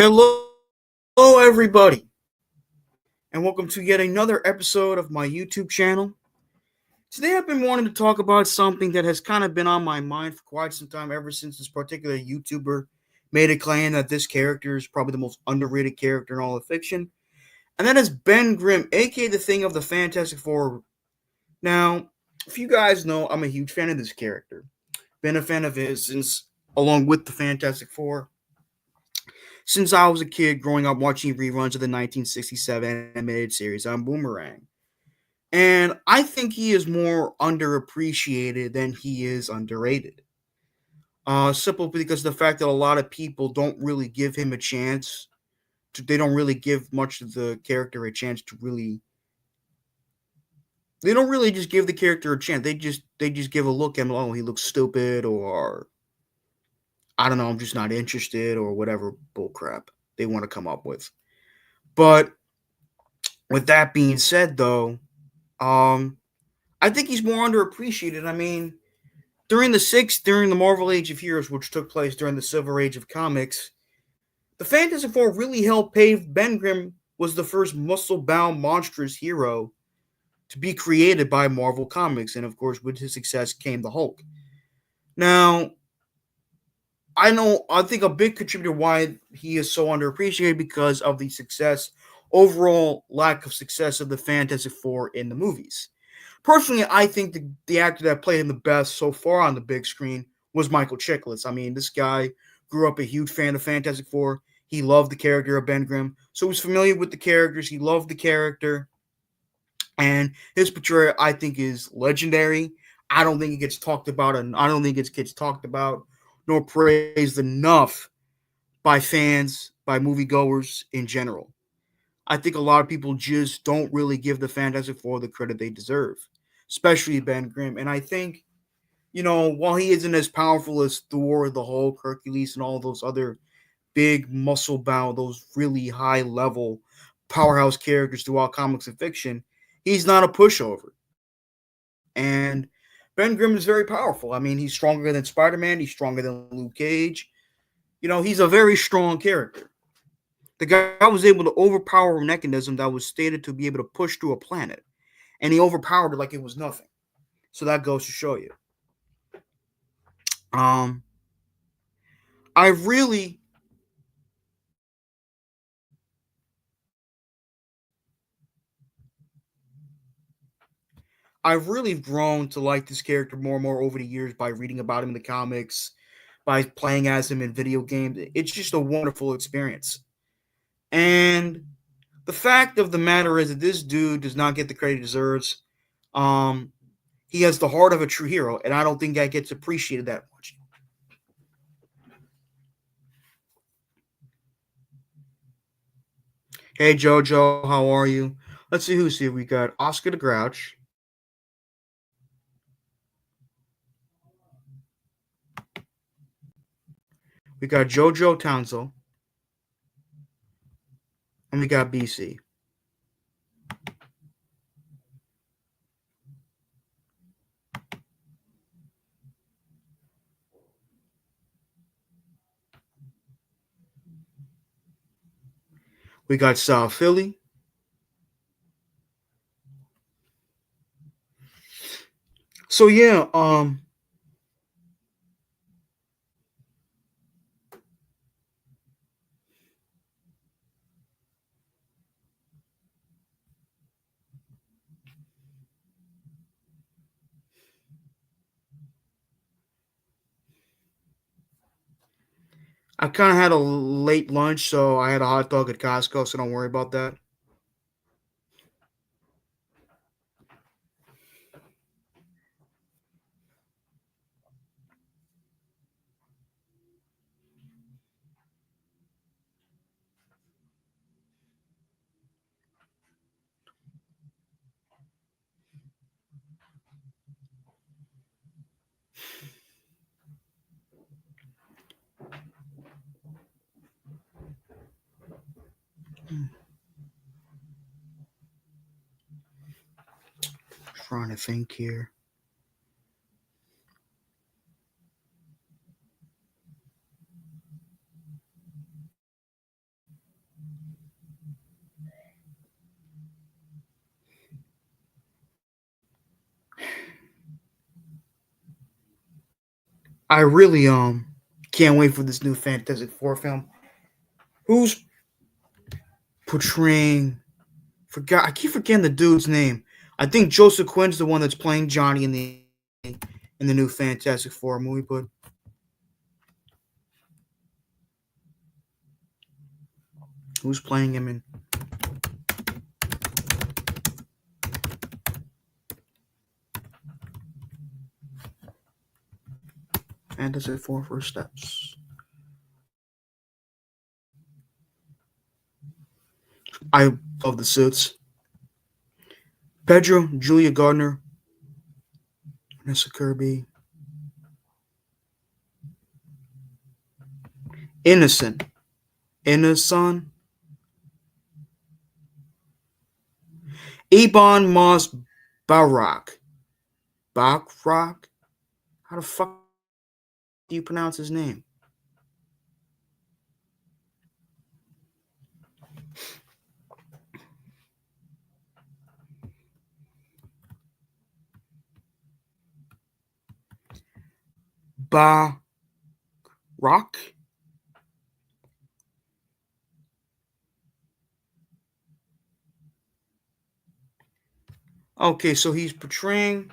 Hello, everybody, and welcome to yet another episode of my YouTube channel. Today, I've been wanting to talk about something that has kind of been on my mind for quite some time, ever since this particular YouTuber made a claim that this character is probably the most underrated character in all of fiction, and that is Ben Grimm, aka the Thing of the Fantastic Four. Now, if you guys know, I'm a huge fan of this character. Been a fan of his since, along with the Fantastic Four, since I was a kid growing up watching reruns of the 1967 animated series on Boomerang. And I think he is more underappreciated than he is underrated. Simple because the fact that a lot of people don't really give him a chance. They don't really give much of the character a chance to really. They don't really just give the character a chance. They just give a look at him. Oh, he looks stupid, or I don't know. I'm just not interested, or whatever bullcrap they want to come up with. But with that being said, though, um, I think he's more underappreciated. I mean, during the Marvel Age of Heroes, which took place during the Silver Age of comics, the Fantastic Four really helped pave. Ben Grimm was the first muscle-bound, monstrous hero to be created by Marvel Comics, and of course, with his success came the Hulk. Now, I think a big contributor why he is so underappreciated because of the success, overall lack of success of the Fantastic Four in the movies. Personally, I think the actor that played him the best so far on the big screen was Michael Chiklis. I mean, this guy grew up a huge fan of Fantastic Four. He loved the character of Ben Grimm, so he's familiar with the characters. He loved the character, and his portrayal, I think, is legendary. I don't think it gets talked about, and I don't think it gets talked about nor praised enough by fans, by moviegoers in general. I think a lot of people just don't really give the Fantastic Four the credit they deserve, especially Ben Grimm. And I think, while he isn't as powerful as Thor, the Hulk, Hercules, and all those other big muscle bound, those really high level powerhouse characters throughout comics and fiction, he's not a pushover. And Ben Grimm is very powerful. I mean, he's stronger than Spider Man, he's stronger than Luke Cage. He's a very strong character. The guy was able to overpower a mechanism that was stated to be able to push through a planet, and he overpowered it like it was nothing. So that goes to show you. Um, I really, I've really grown to like this character more and more over the years by reading about him in the comics, by playing as him in video games. It's just a wonderful experience. And the fact of the matter is that this dude does not get the credit he deserves. Um, he has the heart of a true hero, and I don't think that gets appreciated that much. Hey Jojo, how are you? Let's see who's here. We got Oscar the Grouch. We got Jojo Townsend, and we got BC. We got South Philly. So yeah, I kind of had a late lunch, so I had a hot dog at Costco. So don't worry about that. Trying to think here. I really can't wait for this new Fantastic Four film. Who's portraying? Forgot. I keep forgetting the dude's name. I think Joseph Quinn's the one that's playing Johnny in the new Fantastic Four movie. But who's playing him in Fantastic Four First Steps? I love the suits. Pedro, Julia Gardner, Vanessa Kirby, Innocent, Innocent, Ebon Moss Barak, Bakrak. How the fuck do you pronounce his name? Barak. Okay, so he's portraying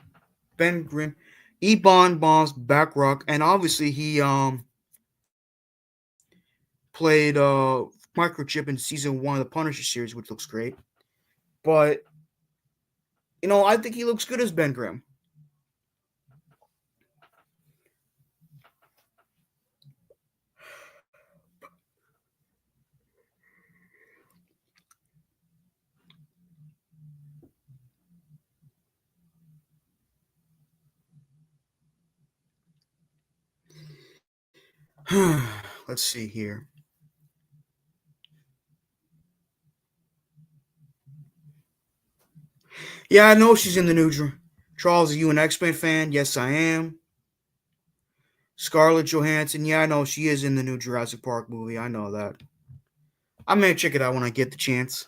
Ben Grimm, Ebon Moss Backrock, and obviously he played Microchip in season one of the Punisher series, which looks great. But I think he looks good as Ben Grimm. Let's see here. Yeah, I know she's in the new. Charles, are you an X Men fan? Yes, I am. Scarlett Johansson. Yeah, I know she is in the new Jurassic Park movie. I know that. I may check it out when I get the chance.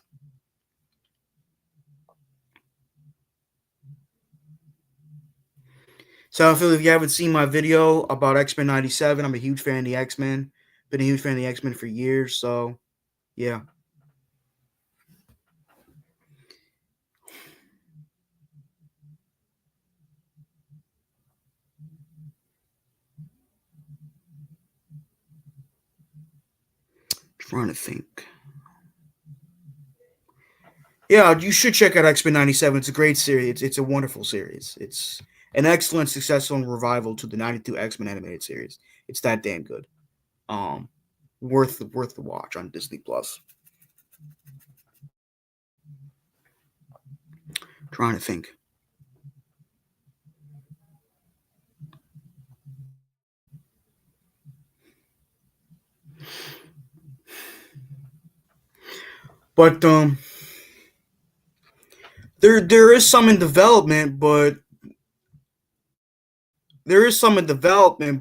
So I feel if you haven't seen my video about X Men '97, I'm a huge fan of the X Men. Been a huge fan of the X Men for years. So yeah, trying to think. Yeah, you should check out X Men '97. It's a great series. It's a wonderful series. It's an excellent, successful revival to the '92 X Men animated series. It's that damn good. Um, worth the watch on Disney Plus. Trying to think. But there is some in development,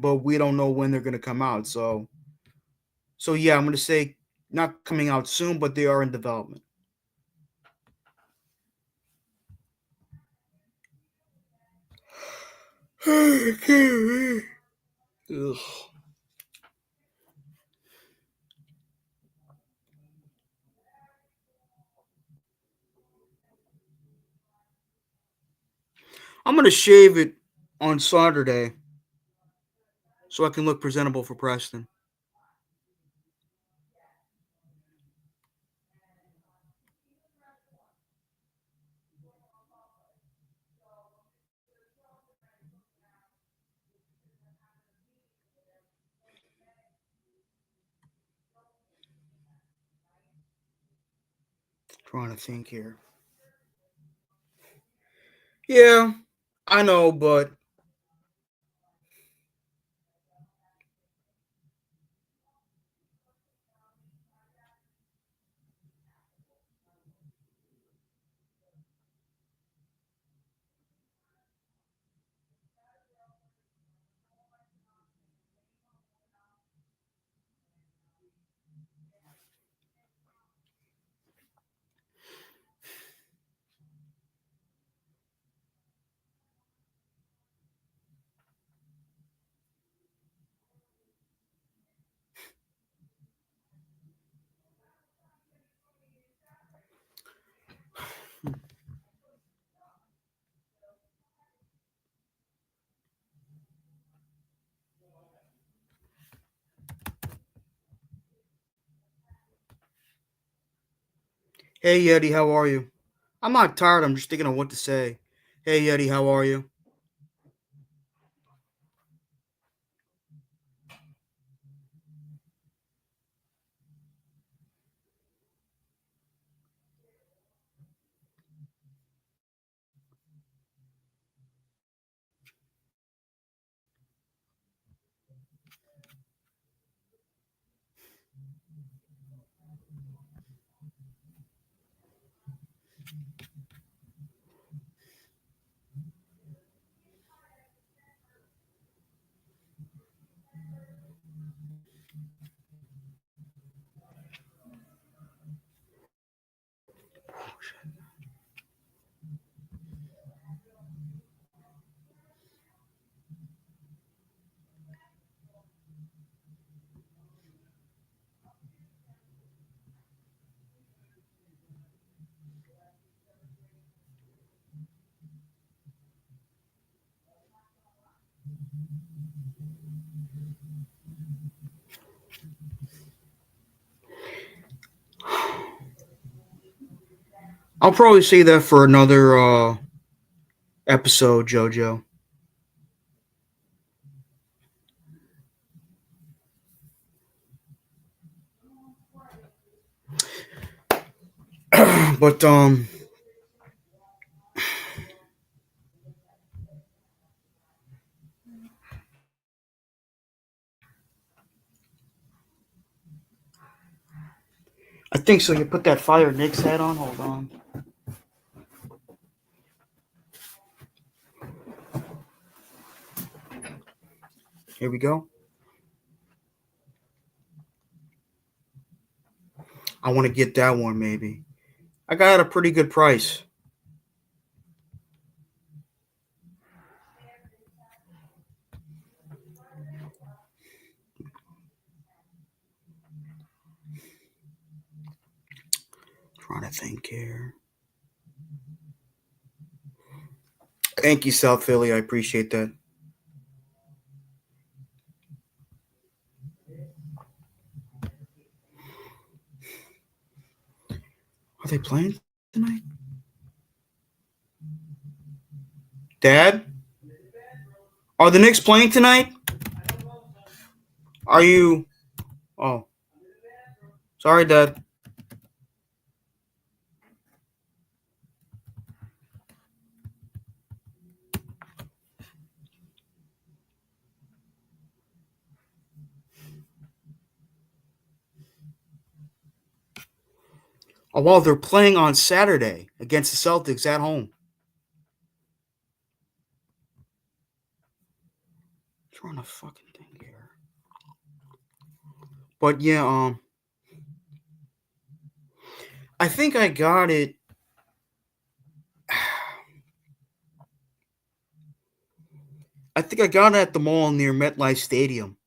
but we don't know when they're gonna come out. So yeah, I'm gonna say not coming out soon, but they are in development. Ugh. I'm gonna shave it on Saturday so I can look presentable for Preston. Trying to think here. Yeah, I know, but Hey Yeti, how are you? I'm not tired. I'm just thinking of what to say. Hey Yeti, how are you? I'll probably say that for another episode, Jojo. But I think so. You put that Fire Nick's hat on. Hold on. Here we go. I want to get that one maybe. I got it at a pretty good price. Trying to think here. Thank you, South Philly. I appreciate that. Are they playing tonight? Dad, are the Knicks playing tonight? Are you? Oh, sorry, Dad. Oh, well, they're playing on Saturday against the Celtics at home. Trying to fucking think here. But yeah, I think I got it. I think I got it at the mall near MetLife Stadium.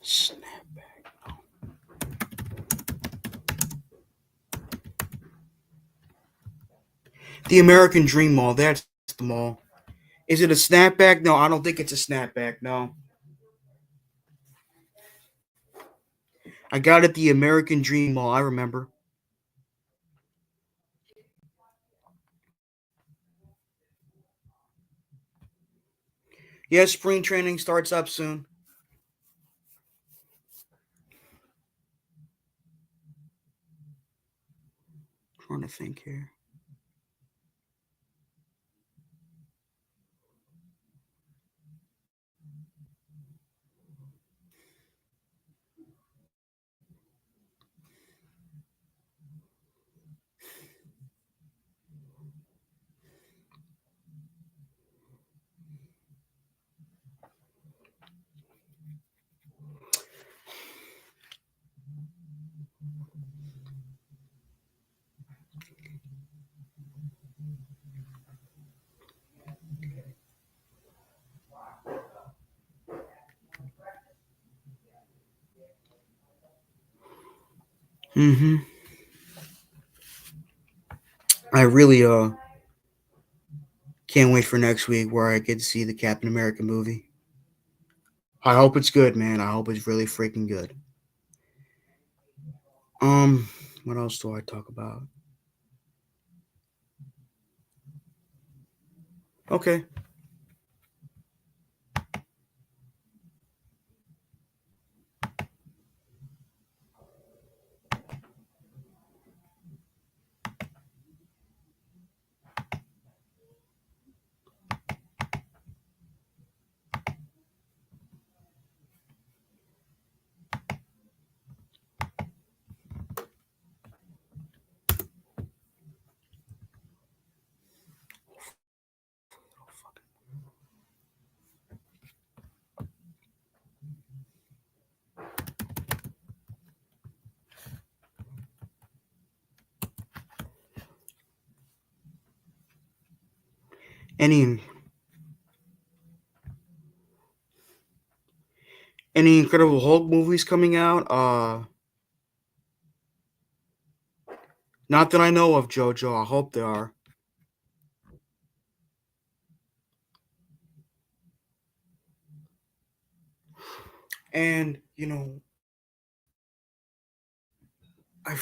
Snapback. The American Dream Mall. That's the mall. Is it a snapback? No, I don't think it's a snapback. No, I got it at the American Dream Mall. I remember. Yeah, spring training starts up soon. Trying to think here. Mm-hmm. I really can't wait for next week where I get to see the Captain America movie. I hope it's good, man. I hope it's really freaking good. What else do I talk about? Okay. Any any Incredible Hulk movies coming out? Not that I know of, Jojo. I hope there are. And I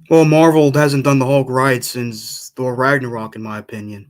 well, Marvel hasn't done the Hulk right since Thor Ragnarok, in my opinion.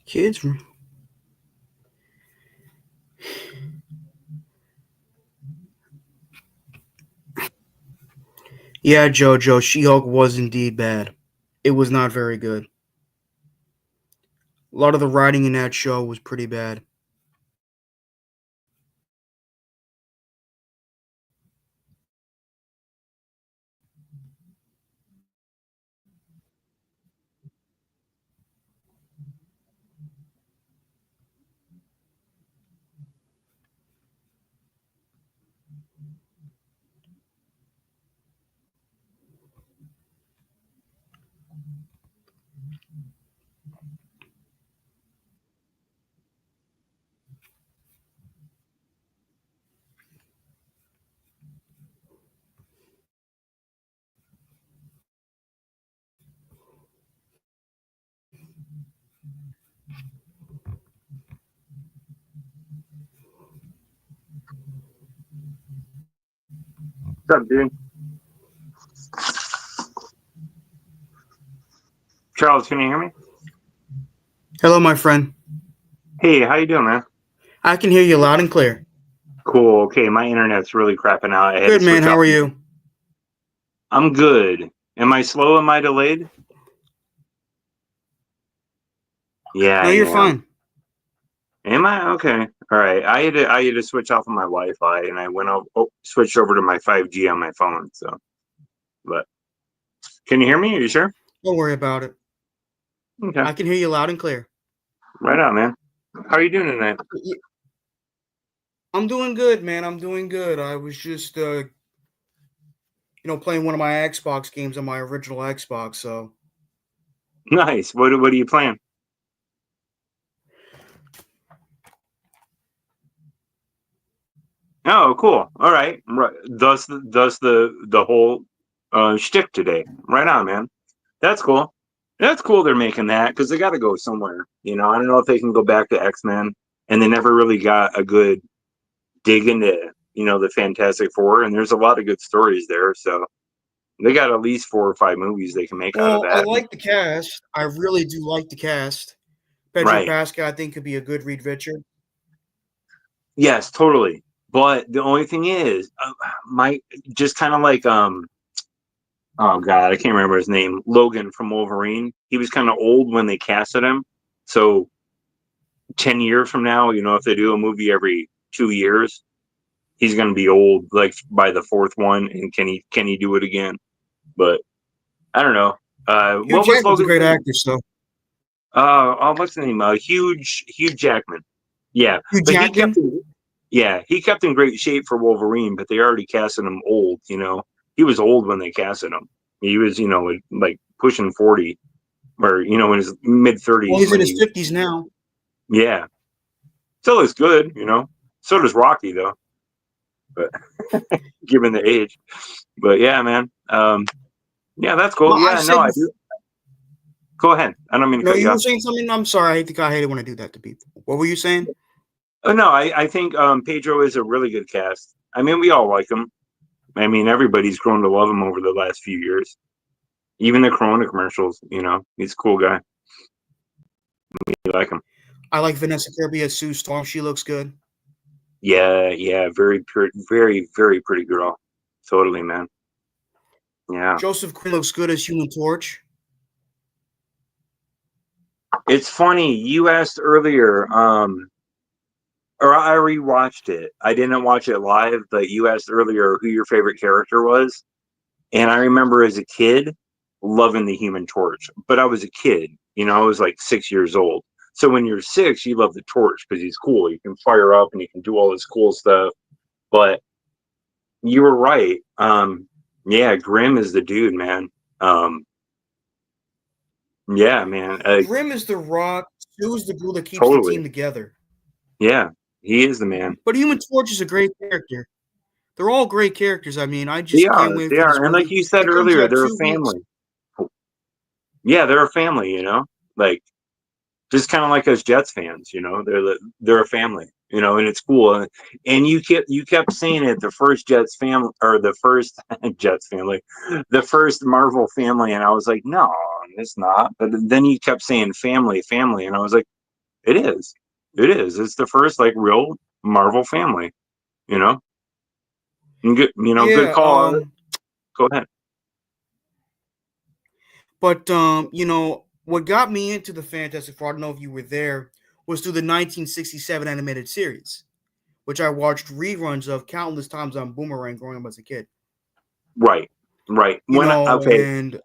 Kids, yeah, Jojo, She-Hulk was indeed bad. It was not very good. A lot of the writing in that show was pretty bad. What's up, dude? Charles, can you hear me? Hello, my friend. Hey, how you doing, man? I can hear you loud and clear. Cool. Okay, my internet's really crapping out. I had to Good, man. switch How off. are you? I'm good. Am I slow? Am I delayed? Yeah, No, I you're am. fine. Am I? Okay. All right. I had to switch off of my Wi-Fi and I went switched over to my 5G on my phone. So, but can you hear me? Are you sure? Don't worry about it. Okay. I can hear you loud and clear. Right on, man. How are you doing tonight? I'm doing good, man. I'm doing good. I was just, playing one of my Xbox games on my original Xbox. So, Nice. What are you playing? Oh, cool. All right. Right. Thus the whole shtick today. Right on, man. That's cool. That's cool. They're making that because they got to go somewhere. I don't know if they can go back to X-Men, and they never really got a good dig into the Fantastic Four, and there's a lot of good stories there. So they got at least 4 or 5 movies they can make out of well, I that. like the cast. I really do like the cast. Pedro Right. Pascal, I think, could be a good Reed Richard. Yes, totally. But the only thing is, my just kind of like oh god, I can't remember his name. Logan from Wolverine. He was kind of old when they casted him. So 10 years from now, if they do a movie every 2 years, he's going to be old like by the fourth one. And can he do it again? But I don't know. Hugh What was Jackman's a Logan's great name? actor, so. What's the name? Hugh Jackman. Yeah, Hugh but he kept Jackman? in, yeah, he kept in great shape for Wolverine, but they already casted him old. He was old when they casted him. He was, like pushing 40, or in his mid Well, 30s he's in when his he, 50s now. yeah, still looks good. So does Rocky though, but given the age. But yeah, man. Yeah, that's cool. Well, I Yeah, no, said, I do. Go ahead. I don't mean to no, cut you you were off. saying something? I'm sorry. I hate it when I do that to people. What were you saying? Oh, no, I think Pedro is a really good cast. I mean, we all like him. I mean, everybody's grown to love him over the last few years. Even the Corona commercials, he's a cool guy. You like him. I like Vanessa Kirby as Sue Storm. She looks good. Yeah, yeah, very, very, very pretty girl. Totally, man. Yeah. Joseph Quinn looks good as Human Torch. It's funny. You asked earlier, or I rewatched it. I didn't watch it live, but you asked earlier who your favorite character was. And I remember as a kid loving the Human Torch, but I was a kid, I was like 6 years old. So when you're six, you love the torch because he's cool. You can fire up and you can do all this cool stuff. But you were right. Yeah, Grimm is the dude, man. Um, yeah, man. Grimm is the rock. Sue is the glue that keeps the Totally. team together. Yeah, he is the man. But Human Torch is a great character. They're all great characters. I mean, I They just can't are. wait They for this are. And like movie. you said It comes earlier, out they're a 2 weeks. family. Yeah, they're a family. Like just kind of like us Jets fans, they're a family, and it's cool. And you kept saying it, the first Jets family, or the first Jets family, the first Marvel family, and I was like, no, it's not. But then you kept saying family, family, and I was like, it is, it is. It's the first like real Marvel family, you know. And good, good Yeah, call on it. Go ahead. but what got me into the Fantastic Four, I don't know if you were there, was through the 1967 animated series, which I watched reruns of countless times on Boomerang growing up as a kid. Right, right. Okay, And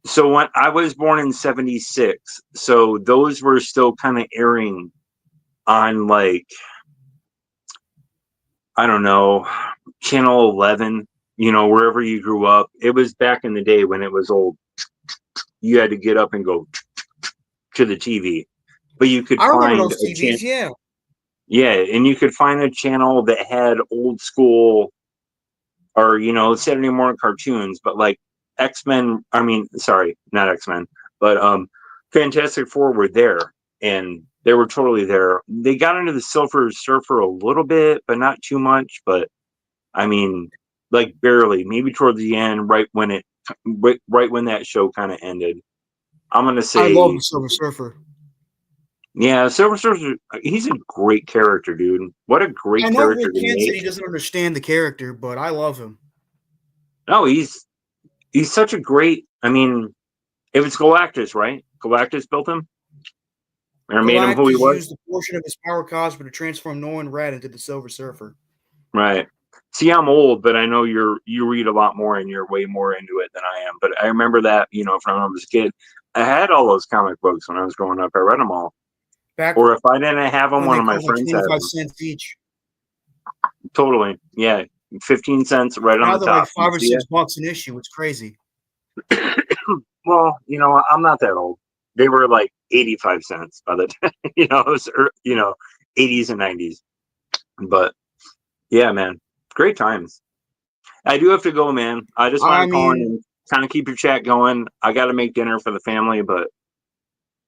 so when I was born in '76, so those were still kind of airing on, like, I don't know, channel 11, wherever you grew up. It was back in the day when it was old. You had to get up and go to the TV, but you could I remember find those a channel. TVs. Yeah, Yeah, and you could find a channel that had old school, or Saturday morning cartoons, but like X-Men. I mean, sorry, not X-Men, but Fantastic Four were there, and they were totally there. They got into the Silver Surfer a little bit, but not too much. But I mean, like barely, maybe towards the end, right when that show kind of ended. I'm gonna I love say, the Silver Surfer. yeah, Silver Surfer. He's a great character, dude. What a I great know character Rick to Kent said he make. doesn't understand the character, but I love him. No, he's such a great. I mean, if it's Galactus, right? Galactus built him or made him who he Galactus was. used a portion of his power cosmic to transform Norman Red into the Silver Surfer. Right. See, I'm old, but I know you read a lot more and you're way more into it than I am. But I remember that, from when I was a kid. I had all those comic books when I was growing up. I read them all. Back Or if I didn't have them, when one they of my cost like friends had 25 them. cents each. Totally. Yeah. 15 cents right on Now the they're like top. You 5 or see it? 6 bucks an issue. It's crazy. Well, I'm not that old. They were like 85 cents by the time, it was, 80s and 90s. But yeah, man, great times. I do have to go, man. I just wanted I to call in mean, and kind of keep your chat going. I got to make dinner for the family, but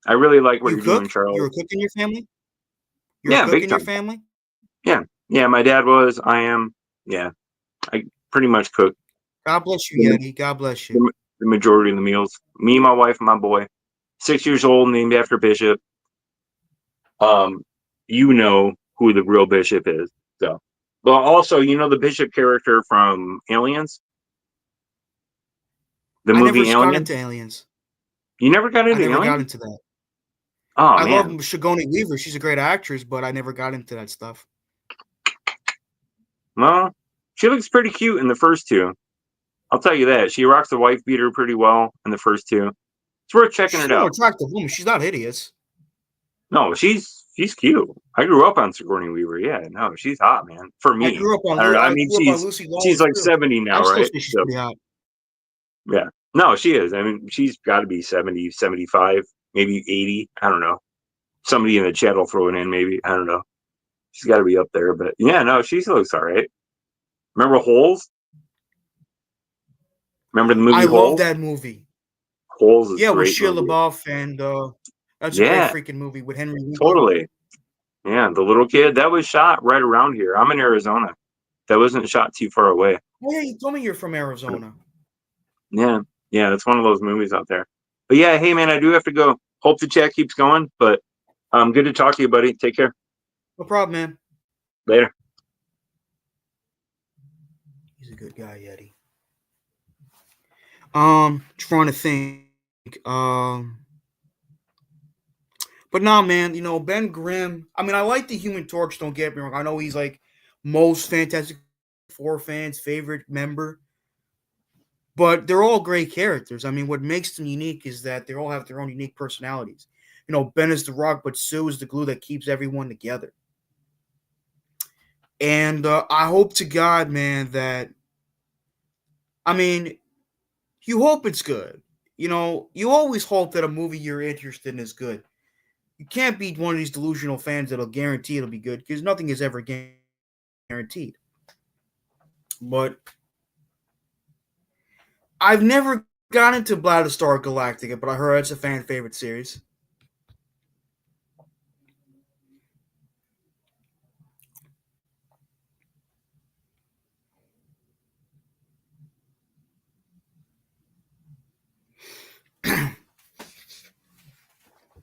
I really like what you you're doing, cook? You're Charles. a cook in your family? You're a Yeah, cook big in your time. family? Yeah. Yeah, my dad was. I am. Yeah, I pretty much cook God bless you, the, Yeti. God bless you. the, the majority of the meals. Me, my wife, and my boy. 6 years old, named after Bishop. Um, you know who the real Bishop is. So, but also, the Bishop character from Aliens, the I never movie got Aliens. into aliens. You never got I into never got Aliens? into that. Oh I love man. Sigourney Weaver. She's a great actress, but I never got into that stuff. Well, she looks pretty cute in the first two. I'll tell you that. She rocks the wife beater pretty well in the first two. It's worth checking She's it an out. attractive woman. She's not hideous. No, she's cute. I grew up on Sigourney Weaver. Yeah, no, she's hot, man. For me, I don't know. I I mean, grew up on she's Lucy she's Lawless like too. 70 now, I still right? say she's So pretty hot. yeah, no, she is. I mean, she's got to be 70, 75, maybe 80. I don't know. Somebody in the chat will throw it in, maybe. I don't know. She's got to be up there, but yeah, no, she looks all right. Remember Holes? Remember the movie I love Holes? that movie. Holes is a Yeah, with great Shia movie. LaBeouf and that's a great Yeah, freaking movie with Henry Winkler. totally. Yeah, the little kid that was shot right around here. I'm in Arizona. That wasn't shot too far away. Oh yeah, you told me you're from Arizona. Yeah, yeah, it's one of those movies out there. But yeah, hey man, I do have to go. Hope the chat keeps going, but good to talk to you, buddy. Take care. No problem, man. Later. He's a good guy, Yeti. Trying to think. But nah, man. Ben Grimm. I mean, I like the Human Torch. Don't get me wrong. I know he's like most Fantastic Four fans' favorite member. But they're all great characters. I mean, what makes them unique is that they all have their own unique personalities. Ben is the rock, but Sue is the glue that keeps everyone together. And I hope to God, man, that I mean, you hope it's good. You always hope that a movie you're interested in is good. You can't be one of these delusional fans that'll guarantee it'll be good because nothing is ever guaranteed. But I've never got into Battlestar Galactica, but I heard it's a fan favorite series.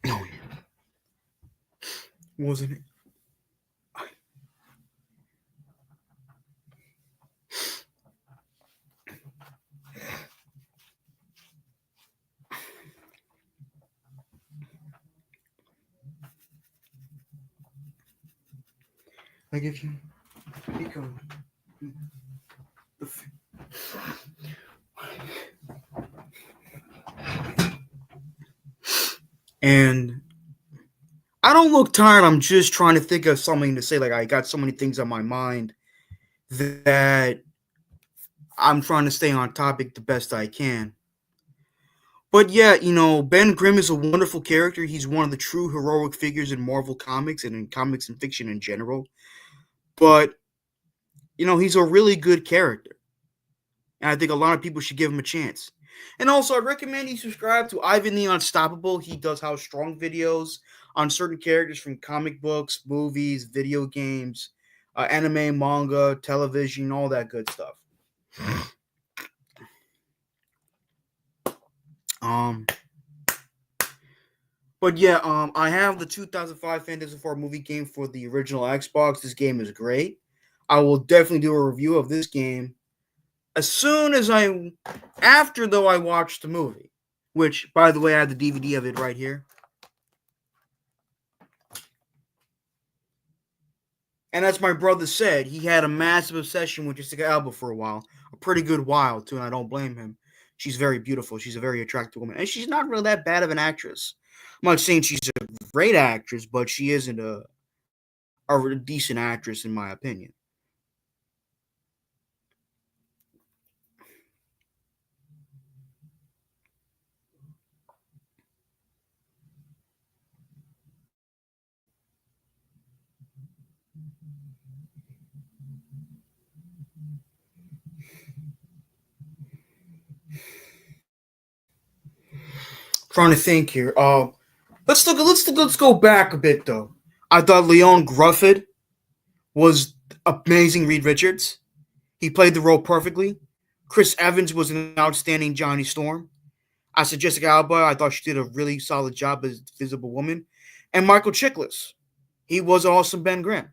Oh, yeah. Wasn't it? Like if you become the and I don't look tired. I'm just trying to think of something to say. Like I got so many things on my mind that I'm trying to stay on topic the best I can. But yeah, Ben Grimm is a wonderful character. He's one of the true heroic figures in Marvel comics and in comics and fiction in general. But he's a really good character, and I think a lot of people should give him a chance. And also, I recommend you subscribe to Ivan the Unstoppable. He does how strong videos on certain characters from comic books, movies, video games, anime, manga, television, all that good stuff. Um, but yeah, I have the 2005 Fantasy Four movie game for the original Xbox. This game is great. I will definitely do a review of this game as soon as after though I watch the movie. Which, by the way, I have the DVD of it right here. And as my brother said, he had a massive obsession with Jessica Alba for a while, a pretty good while too, and I don't blame him. She's very beautiful. She's a very attractive woman, and she's not really that bad of an actress. I'm not saying she's a great actress, but she isn't a decent actress in my opinion. Trying to think here. Let's go back a bit though. I thought Leon Grufford was amazing. Reed Richards, he played the role perfectly. Chris Evans was an outstanding Johnny Storm. I said Jessica Alba, I thought she did a really solid job as Visible Woman. And Michael Chiklis, he was awesome Ben Grimm.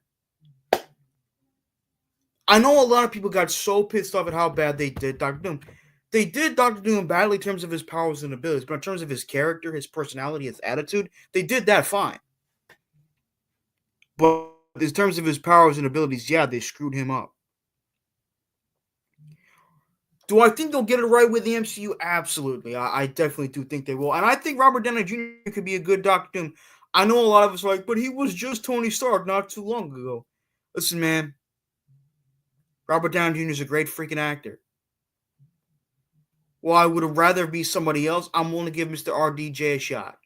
I know a lot of people got so pissed off at how bad they did Doctor Doom. They did Doctor Doom badly in terms of his powers and abilities, but in terms of his character, his personality, his attitude, they did that fine. But in terms of his powers and abilities, yeah, they screwed him up. Do I think they'll get it right with the MCU? Absolutely. I definitely do think they will. And I think Robert Downey Jr. could be a good Doctor Doom. I know a lot of us are like, but he was just Tony Stark not too long ago. Listen, man. Robert Downey Jr. is a great freaking actor. Well, I would rather be somebody else. I'm willing to give Mr. RDJ a shot.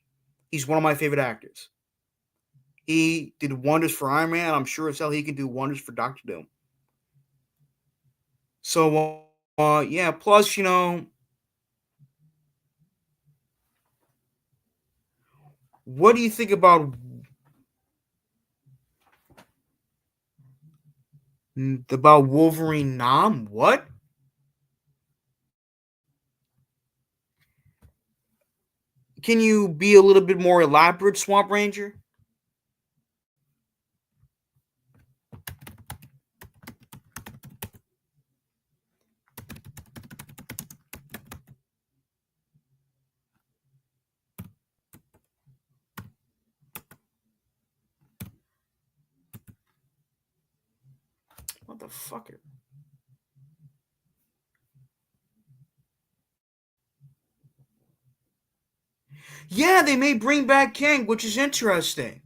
He's one of my favorite actors. He did wonders for Iron Man. I'm sure as hell he can do wonders for Doctor Doom. So, yeah. Plus, what do you think about Wolverine Nam? What? Can you be a little bit more elaborate, Swamp Ranger? Motherfucker. Yeah, they may bring back Kang, which is interesting.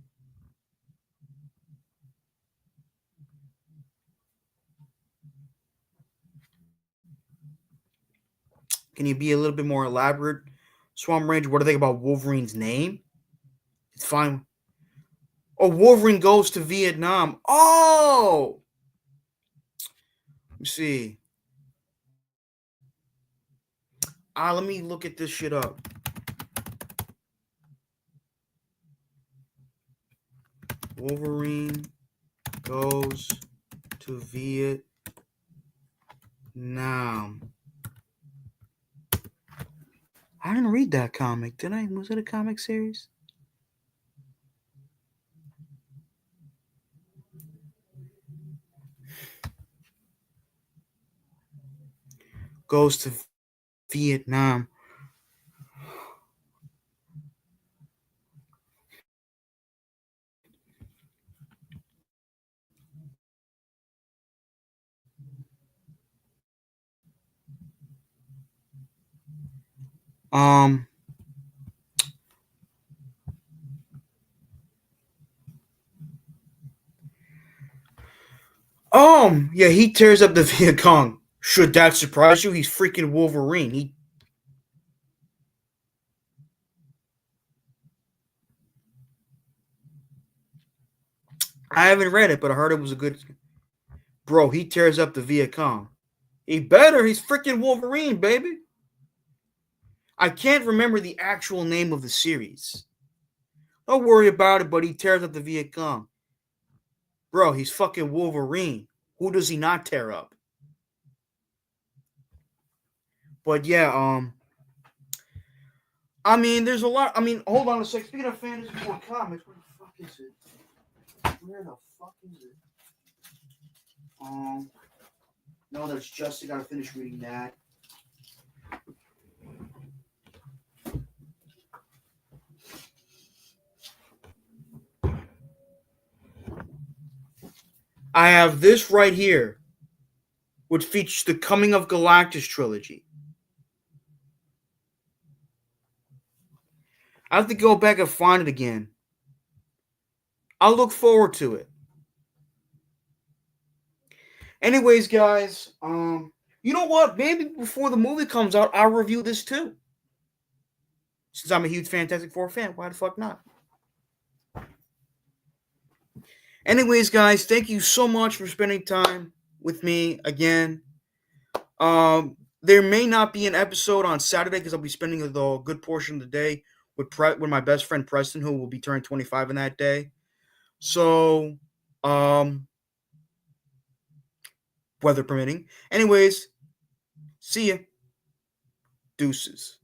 Can you be a little bit more elaborate, Swamp Ranger? What do you think about Wolverine's name? It's fine. Oh, Wolverine goes to Vietnam. Oh! Let me see. Let me look at this shit up. Wolverine goes to Vietnam. I didn't read that comic, did I? Was it a comic series? Goes to Vietnam. Um, yeah, he tears up the Viet Cong. Should that surprise you? He's freaking Wolverine. I haven't read it, but I heard it was a good. Bro, he tears up the Viet Cong. He better. He's freaking Wolverine, baby. I can't remember the actual name of the series. Don't worry about it, but he tears up the Viet Cong. Bro, he's fucking Wolverine. Who does he not tear up? But yeah, I mean, there's a lot. I mean, hold on a sec. Speaking of Fantasy Four comics, where the fuck is it? Where the fuck is it? No, that's just. I gotta finish reading that. I have this right here, which features the Coming of Galactus trilogy. I have to go back and find it again. I'll look forward to it. Anyways, guys, you know what? Maybe before the movie comes out, I'll review this too. Since I'm a huge Fantastic Four fan, why the fuck not? Anyways, guys, thank you so much for spending time with me again. There may not be an episode on Saturday because I'll be spending the good portion of the day with my best friend Preston, who will be turning 25 in that day. So, weather permitting. Anyways, see ya. Deuces.